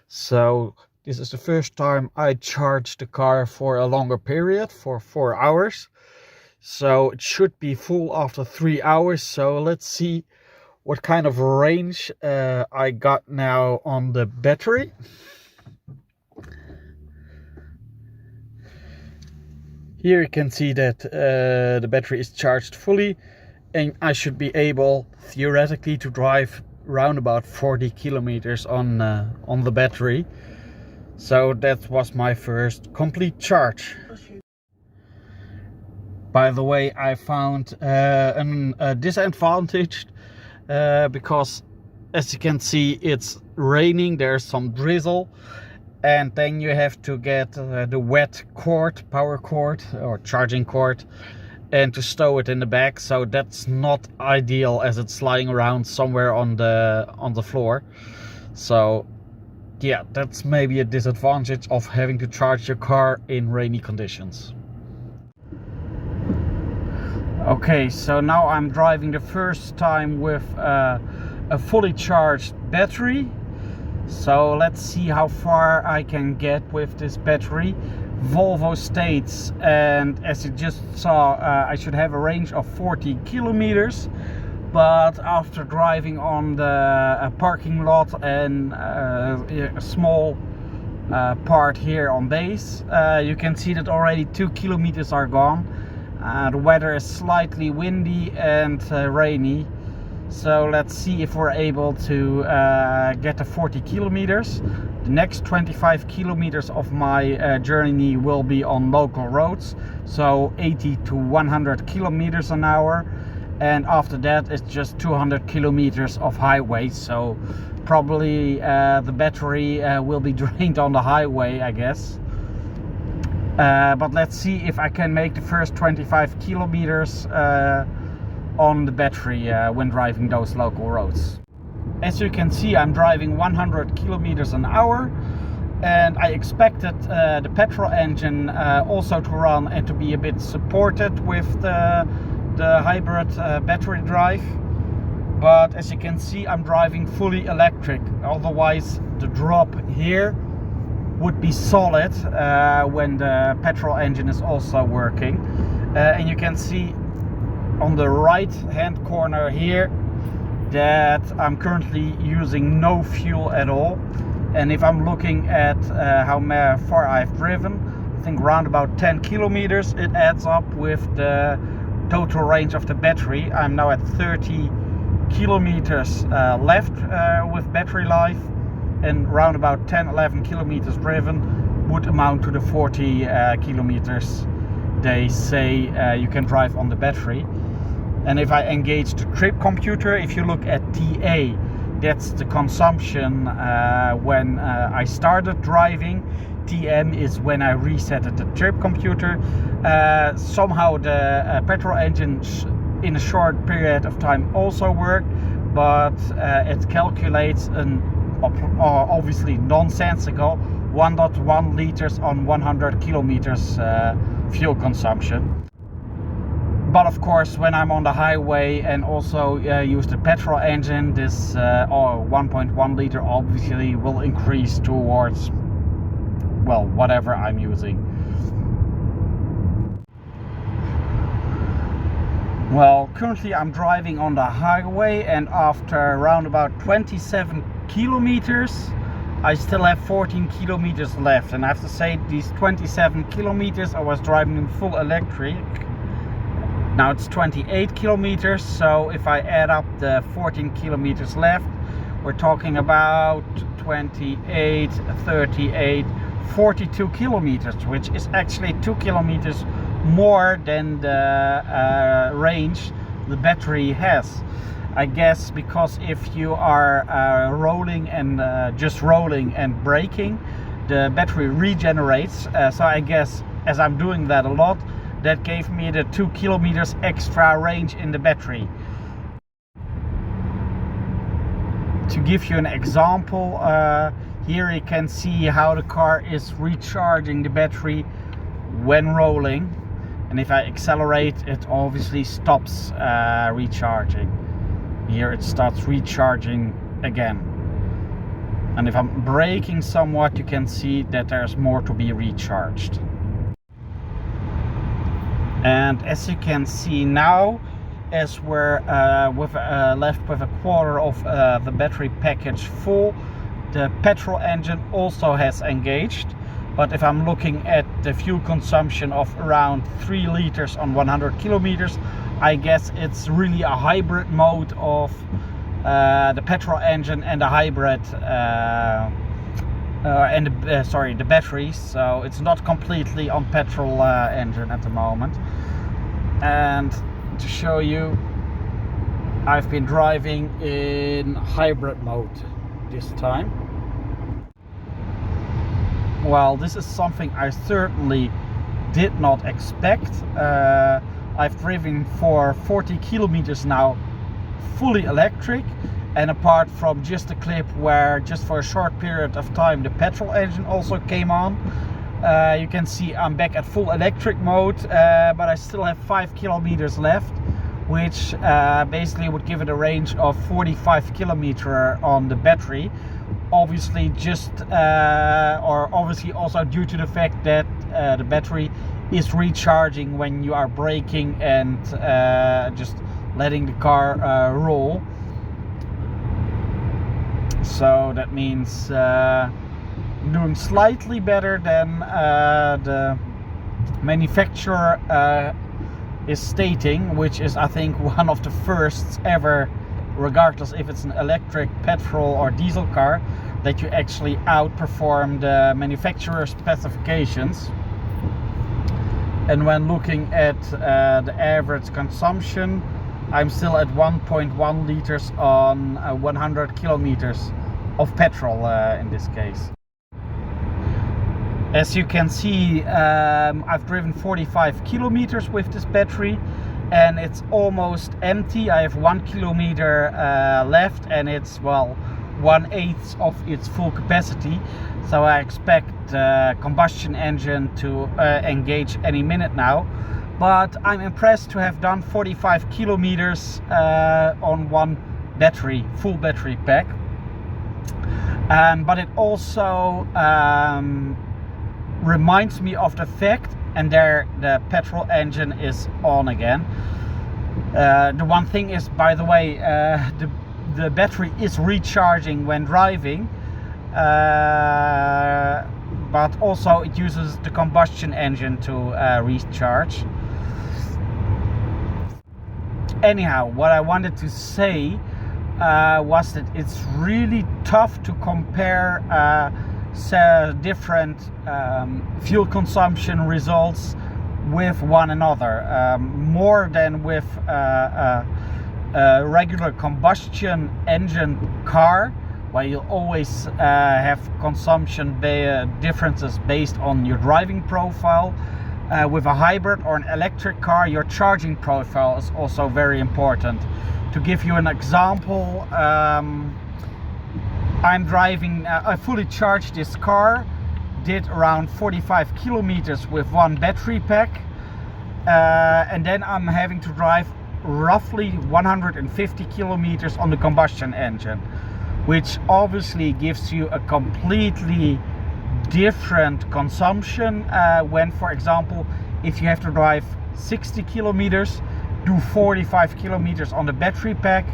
So this is the first time I charged the car for a longer period, for 4 hours. So it should be full after 3 hours. So let's see what kind of range I got now on the battery. Here you can see that the battery is charged fully, and I should be able theoretically to drive around about 40 kilometers on the battery. So that was my first complete charge. By the way, I found a disadvantage because, as you can see, it's raining, there's some drizzle, and then you have to get the wet cord, power cord or charging cord, and to stow it in the back. So that's not ideal, as it's lying around somewhere on the floor. So yeah, that's maybe a disadvantage of having to charge your car in rainy conditions. Okay, so now I'm driving the first time with a fully charged battery. So let's see how far I can get with this battery. Volvo states, and as you just saw, I should have a range of 40 kilometers. But after driving on the parking lot and a small part here on base, you can see that already 2 kilometers are gone. The weather is slightly windy and rainy, so let's see if we're able to get to 40 kilometers. The next 25 kilometers of my journey will be on local roads, so 80 to 100 kilometers an hour, and after that it's just 200 kilometers of highway. So probably the battery will be drained on the highway, I guess. But let's see if I can make the first 25 kilometers on the battery when driving those local roads. As you can see, I'm driving 100 kilometers an hour, and I expected the petrol engine also to run and to be a bit supported with the hybrid battery drive. But as you can see, I'm driving fully electric. Otherwise the drop here would be solid when the petrol engine is also working. And you can see on the right hand corner here that I'm currently using no fuel at all. And if I'm looking at how far I've driven, I think around about 10 kilometers, it adds up with the total range of the battery. I'm now at 30 kilometers left with battery life, and around about 10-11 kilometers driven would amount to the 40 kilometers they say you can drive on the battery. And if I engage the trip computer, if you look at TA, that's the consumption when I started driving. TM is when I resetted the trip computer. Somehow the petrol engine in a short period of time also worked, but it calculates an obviously nonsensical 1.1 liters on 100 kilometers fuel consumption. But of course, when I'm on the highway and also use the petrol engine, this 1.1 liter obviously will increase towards, well, whatever I'm using. Well, currently I'm driving on the highway, and after around about 27 kilometers I still have 14 kilometers left, and I have to say these 27 kilometers I was driving in full electric. Now it's 28 kilometers, so if I add up the 14 kilometers left, we're talking about 28, 38, 42 kilometers, which is actually 2 kilometers more than the range the battery has. I guess because if you are rolling and just rolling and braking, the battery regenerates. So I guess as I'm doing that a lot, that gave me the 2 kilometers extra range in the battery. To give you an example, here you can see how the car is recharging the battery when rolling, and if I accelerate, it obviously stops recharging. Here it starts recharging again. And if I'm braking somewhat, you can see that there's more to be recharged. And as you can see now, as we're left with a quarter of the battery package full, the petrol engine also has engaged. But if I'm looking at the fuel consumption of around 3 liters on 100 kilometers, I guess it's really a hybrid mode of the petrol engine and the hybrid the batteries. So it's not completely on petrol engine at the moment. And to show you, I've been driving in hybrid mode this time. Well, this is something I certainly did not expect. I've driven for 40 kilometers now fully electric, and apart from just a clip where just for a short period of time the petrol engine also came on, you can see I'm back at full electric mode, but I still have 5 kilometers left, which basically would give it a range of 45 kilometers on the battery. Obviously obviously also due to the fact that the battery is recharging when you are braking and just letting the car roll. So that means doing slightly better than the manufacturer is stating, which is I think one of the firsts ever, regardless if it's an electric, petrol or diesel car, that you actually outperform the manufacturer specifications. And when looking at the average consumption, I'm still at 1.1 liters on 100 kilometers of petrol in this case. As you can see, I've driven 45 kilometers with this battery and it's almost empty. I have 1 kilometer left and it's, well, 1/8 of its full capacity. So I expect the combustion engine to engage any minute now. But I'm impressed to have done 45 kilometers on one battery, full battery pack. But it also reminds me of the fact, and there the petrol engine is on again. The one thing is, by the way, the battery is recharging when driving, but also it uses the combustion engine to recharge. Anyhow, what I wanted to say was that it's really tough to compare different fuel consumption results with one another, more than with a regular combustion engine car, where you always have consumption differences based on your driving profile. With a hybrid or an electric car, your charging profile is also very important. To give you an example, I'm driving, I fully charged this car, did around 45 kilometers with one battery pack, and then I'm having to drive roughly 150 kilometers on the combustion engine, which obviously gives you a completely different consumption when, for example, if you have to drive 60 kilometers, do 45 kilometers on the battery pack,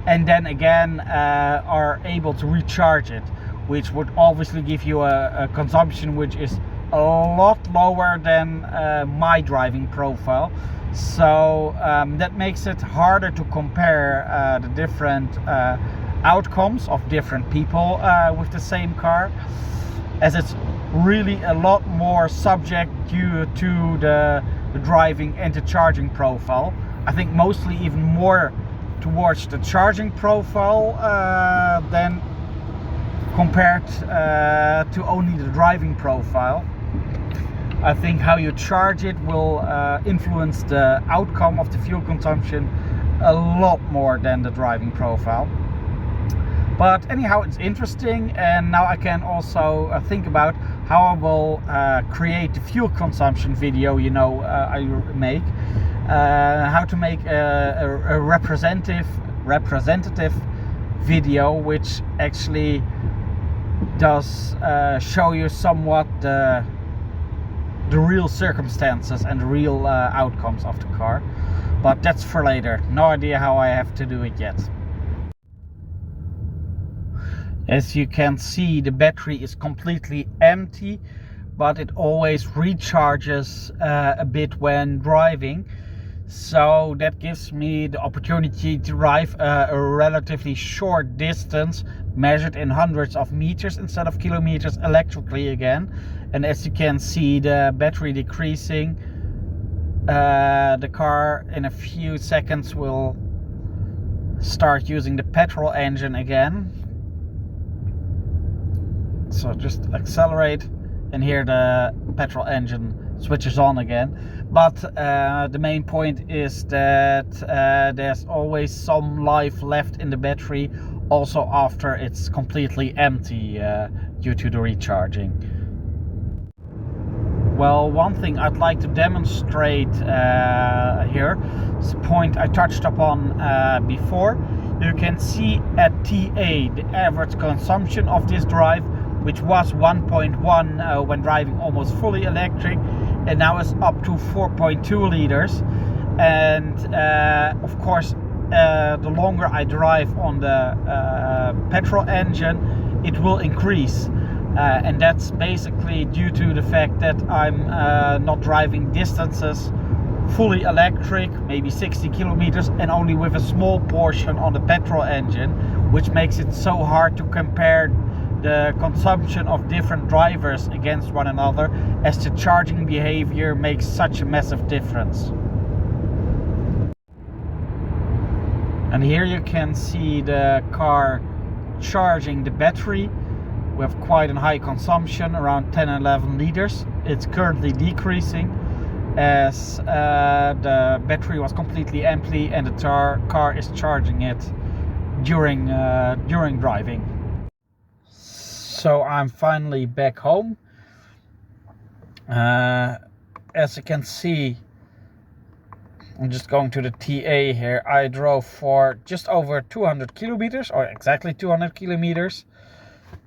and then again are able to recharge it, which would obviously give you a consumption which is a lot lower than my driving profile. So that makes it harder to compare the different outcomes of different people with the same car, as it's really a lot more subject due to the driving and the charging profile. I think mostly even more towards the charging profile than compared to only the driving profile. I think how you charge it will influence the outcome of the fuel consumption a lot more than the driving profile. But anyhow, it's interesting, and now I can also think about how I will create the fuel consumption video, you know, I make. How to make a representative video which actually does show you somewhat the real circumstances and the real outcomes of the car, but that's for later. No idea how I have to do it yet. As you can see, the battery is completely empty, but it always recharges a bit when driving, so that gives me the opportunity to drive a relatively short distance, measured in hundreds of meters instead of kilometers, electrically again. And as you can see, the battery decreasing. The car in a few seconds will start using the petrol engine again. So just accelerate, and here the petrol engine switches on again. But the main point is that there's always some life left in the battery, also after it's completely empty due to the recharging. Well, one thing I'd like to demonstrate here is a point I touched upon before. You can see at TA the average consumption of this drive, which was 1.1 when driving almost fully electric, and now is up to 4.2 liters. And of course, the longer I drive on the petrol engine, it will increase. And that's basically due to the fact that I'm not driving distances fully electric, maybe 60 kilometers, and only with a small portion on the petrol engine, which makes it so hard to compare the consumption of different drivers against one another, as the charging behavior makes such a massive difference. And here you can see the car charging the battery with quite a high consumption, around 10-11 liters. It's currently decreasing as the battery was completely empty and the car is charging it during driving. So I'm finally back home. As you can see, I'm just going to the TA here. I drove for just over 200 kilometers, or exactly 200 kilometers.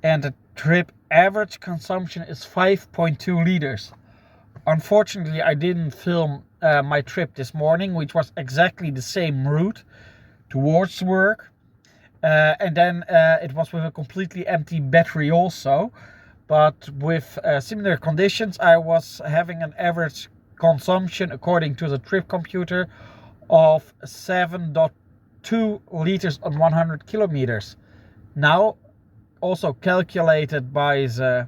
And the trip average consumption is 5.2 liters. Unfortunately, I didn't film my trip this morning, which was exactly the same route towards work. And then it was with a completely empty battery also. But with similar conditions, I was having an average consumption, according to the trip computer, of 7.2 liters on 100 kilometers. Now, also calculated by the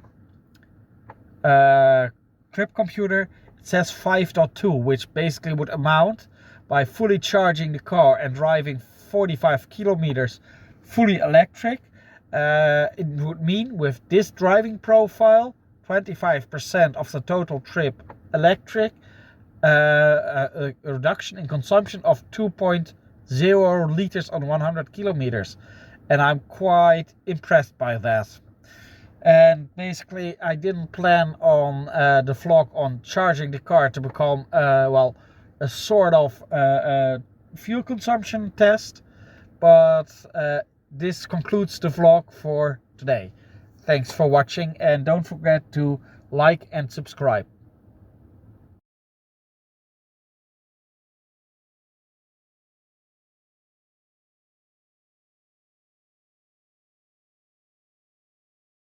trip computer, it says 5.2, which basically would amount, by fully charging the car and driving 45 kilometers fully electric, it would mean with this driving profile, 25% of the total trip electric, a reduction in consumption of 2.0 liters on 100 kilometers. And I'm quite impressed by that. And basically, I didn't plan on the vlog on charging the car to become, well, a sort of fuel consumption test. But this concludes the vlog for today. Thanks for watching, and don't forget to like and subscribe.